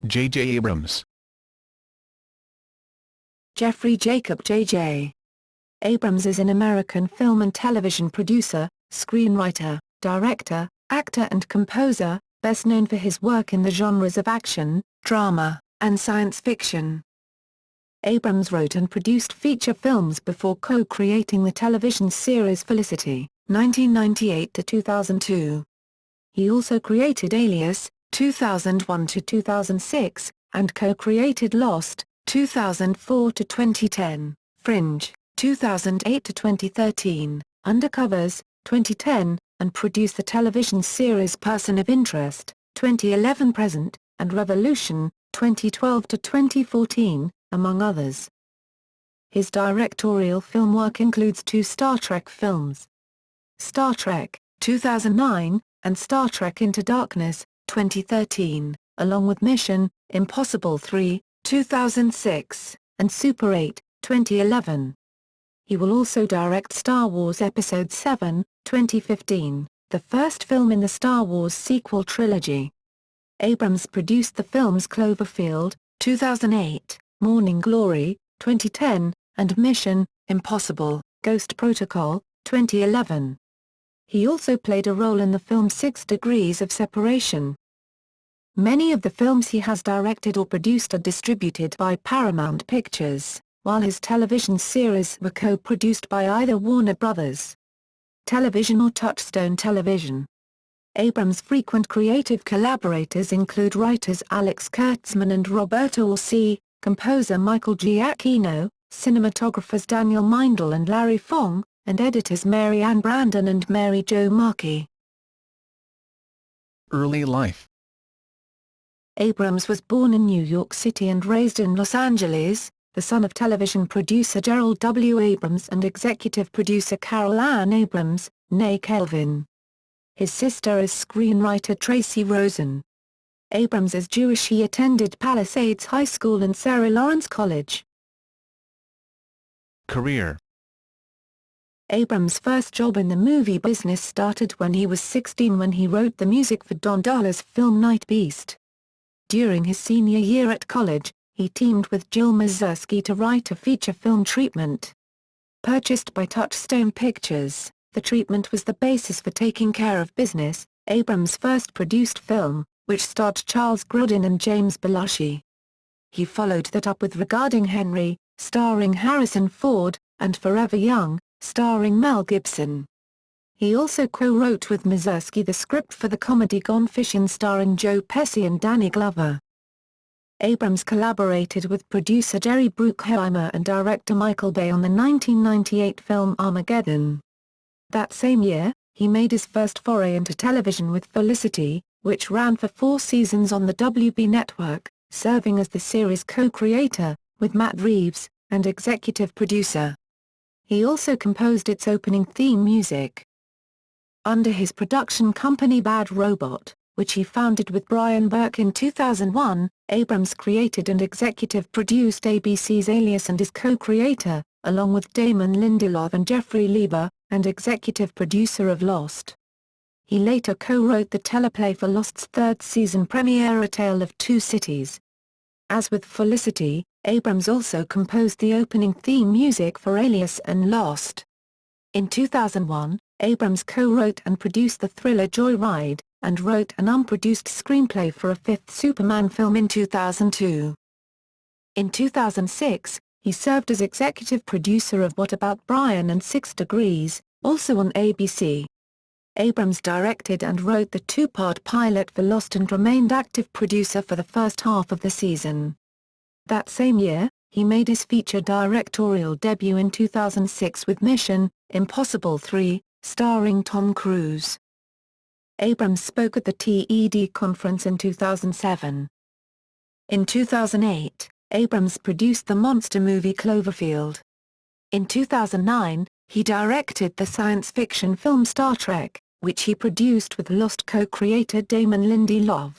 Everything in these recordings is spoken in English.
J.J. Abrams. Jeffrey Jacob J.J. Abrams is an American film and television producer, screenwriter, director, actor and composer, best known for his work in the genres of action, drama, and science fiction. Abrams wrote and produced feature films before co-creating the television series Felicity, 1998-2002. He also created Alias, 2001-2006, and co-created Lost, 2004-2010, Fringe, 2008-2013, Undercovers, 2010, and produced the television series Person of Interest, 2011-present, and Revolution, 2012-2014, among others. His directorial film work includes 2 Star Trek films, Star Trek, 2009, and Star Trek Into Darkness, 2013, along with Mission: Impossible 3, 2006, and Super 8, 2011. He will also direct Star Wars Episode 7, 2015, the first film in the Star Wars sequel trilogy. Abrams produced the films Cloverfield, 2008, Morning Glory, 2010, and Mission: Impossible, Ghost Protocol, 2011. He also played a role in the film 6 Degrees of Separation. Many of the films he has directed or produced are distributed by Paramount Pictures, while his television series were co-produced by either Warner Brothers Television or Touchstone Television. Abrams' frequent creative collaborators include writers Alex Kurtzman and Roberto Orsi, composer Michael Giacchino, cinematographers Daniel Mindel and Larry Fong, and editors Mary Ann Brandon and Mary Jo Markey. Early life. Abrams was born in New York City and raised in Los Angeles, the son of television producer Gerald W. Abrams and executive producer Carol Ann Abrams, née Kelvin. His sister is screenwriter Tracy Rosen. Abrams is Jewish. He attended Palisades High School and Sarah Lawrence College. Career. Abrams' first job in the movie business started when he was 16 when he wrote the music for Don Darla's film Night Beast. During his senior year at college, he teamed with Jill Mazursky to write a feature film Treatment. Purchased by Touchstone Pictures, the Treatment was the basis for Taking Care of Business, Abrams' first produced film, which starred Charles Grodin and James Belushi. He followed that up with Regarding Henry, starring Harrison Ford, and Forever Young, starring Mel Gibson. He also co-wrote with Mazursky the script for the comedy Gone Fishing starring Joe Pesci and Danny Glover. Abrams collaborated with producer Jerry Bruckheimer and director Michael Bay on the 1998 film Armageddon. That same year, he made his first foray into television with Felicity, which ran for 4 seasons on the WB network, serving as the series co-creator, with Matt Reeves, and executive producer. He also composed its opening theme music. Under his production company Bad Robot, which he founded with Brian Burke in 2001, Abrams created and executive produced ABC's Alias and is co-creator, along with Damon Lindelof and Jeffrey Lieber, and executive producer of Lost. He later co-wrote the teleplay for Lost's 3rd season premiere A Tale of Two Cities. As with Felicity, Abrams also composed the opening theme music for Alias and Lost. In 2001, Abrams co-wrote and produced the thriller Joy Ride, and wrote an unproduced screenplay for a 5th Superman film in 2002. In 2006, he served as executive producer of What About Brian and 6 Degrees, also on ABC. Abrams directed and wrote the 2-part pilot for Lost and remained active producer for the first half of the season. That same year, he made his feature directorial debut in 2006 with Mission: Impossible 3, starring Tom Cruise. Abrams spoke at the TED conference in 2007. In 2008, Abrams produced the monster movie Cloverfield. In 2009, he directed the science fiction film Star Trek, which he produced with Lost co-creator Damon Lindelof.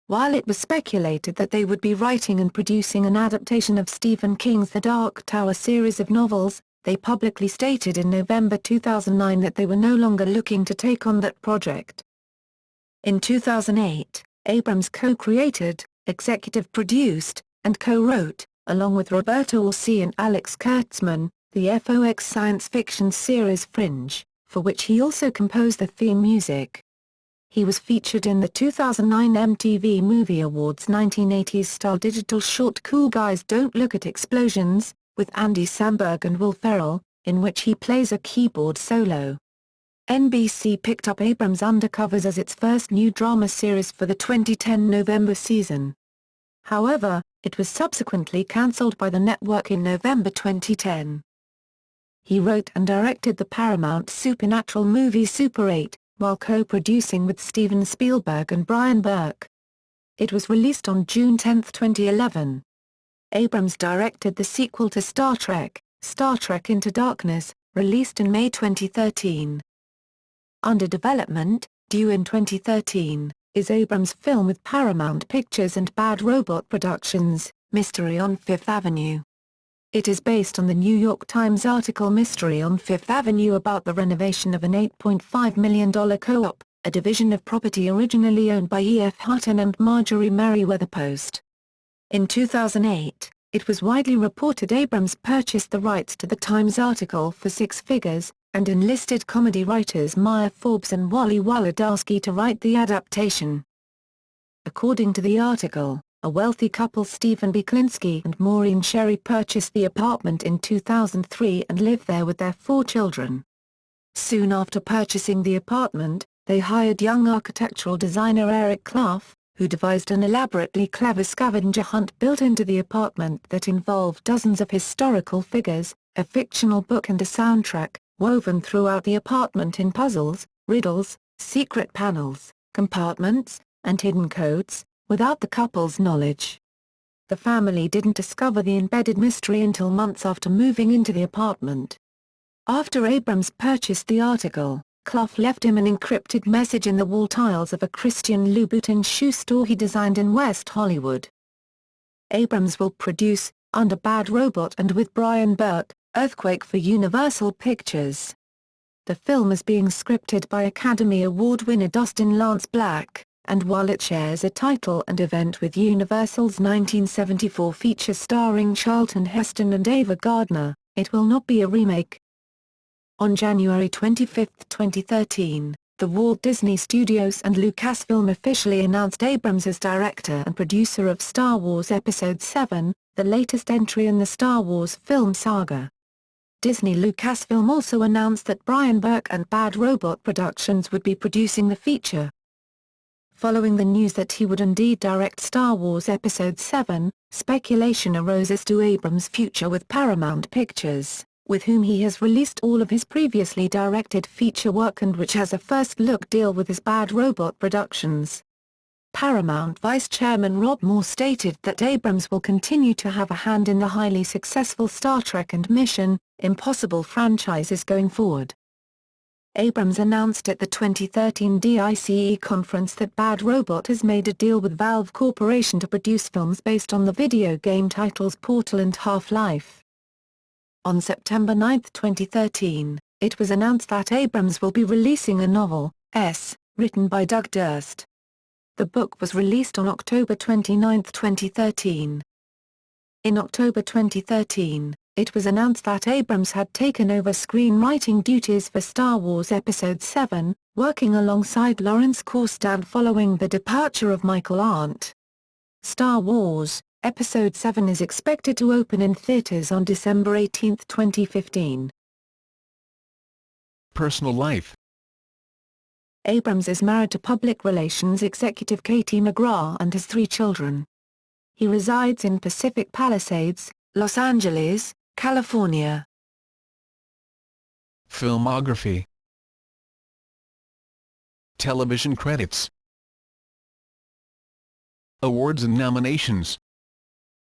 While it was speculated that they would be writing and producing an adaptation of Stephen King's The Dark Tower series of novels, they publicly stated in November 2009 that they were no longer looking to take on that project. In 2008, Abrams co-created, executive produced, and co-wrote, along with Roberto Orsi and Alex Kurtzman, the FOX science fiction series Fringe, for which he also composed the theme music. He was featured in the 2009 MTV Movie Awards 1980s-style digital short Cool Guys Don't Look at Explosions, with Andy Samberg and Will Ferrell, in which he plays a keyboard solo. NBC picked up Abrams' Undercovers as its first new drama series for the 2010 November season. However, it was subsequently cancelled by the network in November 2010. He wrote and directed the Paramount supernatural movie Super 8, while co-producing with Steven Spielberg and Brian Burke. It was released on June 10, 2011. Abrams directed the sequel to Star Trek Into Darkness, released in May 2013. Under development, due in 2013, is Abrams' film with Paramount Pictures and Bad Robot Productions, Mystery on Fifth Avenue. It is based on the New York Times article Mystery on Fifth Avenue about the renovation of an $8.5 million co-op, a division of property originally owned by E.F. Hutton and Marjorie Merriweather Post. In 2008, it was widely reported Abrams purchased the rights to the Times article for six figures, and enlisted comedy writers Maya Forbes and Wally Wolodarski to write the adaptation. According to the article, a wealthy couple Stephen B. Klinsky and Maureen Sherry purchased the apartment in 2003 and lived there with their 4 children. Soon after purchasing the apartment, they hired young architectural designer Eric Clough, who devised an elaborately clever scavenger hunt built into the apartment that involved dozens of historical figures, a fictional book and a soundtrack, woven throughout the apartment in puzzles, riddles, secret panels, compartments, and hidden codes, without the couple's knowledge. The family didn't discover the embedded mystery until months after moving into the apartment. After Abrams purchased the article, Clough left him an encrypted message in the wall tiles of a Christian Louboutin shoe store he designed in West Hollywood. Abrams will produce, under Bad Robot and with Brian Burke, Earthquake for Universal Pictures. The film is being scripted by Academy Award winner Dustin Lance Black, and while it shares a title and event with Universal's 1974 feature starring Charlton Heston and Ava Gardner, it will not be a remake. On January 25, 2013, the Walt Disney Studios and Lucasfilm officially announced Abrams as director and producer of Star Wars Episode VII, the latest entry in the Star Wars film saga. Disney Lucasfilm also announced that Brian Burke and Bad Robot Productions would be producing the feature. Following the news that he would indeed direct Star Wars Episode VII, speculation arose as to Abrams' future with Paramount Pictures, with whom he has released all of his previously directed feature work and which has a first-look deal with his Bad Robot Productions. Paramount Vice Chairman Rob Moore stated that Abrams will continue to have a hand in the highly successful Star Trek and Mission Impossible franchises going forward. Abrams announced at the 2013 DICE conference that Bad Robot has made a deal with Valve Corporation to produce films based on the video game titles Portal and Half-Life. On September 9, 2013, it was announced that Abrams will be releasing a novel, S, written by Doug Durst. The book was released on October 29, 2013. In October 2013, it was announced that Abrams had taken over screenwriting duties for Star Wars Episode VII, working alongside Lawrence Kasdan following the departure of Michael Arndt. Star Wars Episode VII is expected to open in theaters on December 18, 2015. Personal life. Abrams is married to public relations executive Katie McGrath and has 3 children. He resides in Pacific Palisades, Los Angeles, California. Filmography. Television credits. Awards and nominations.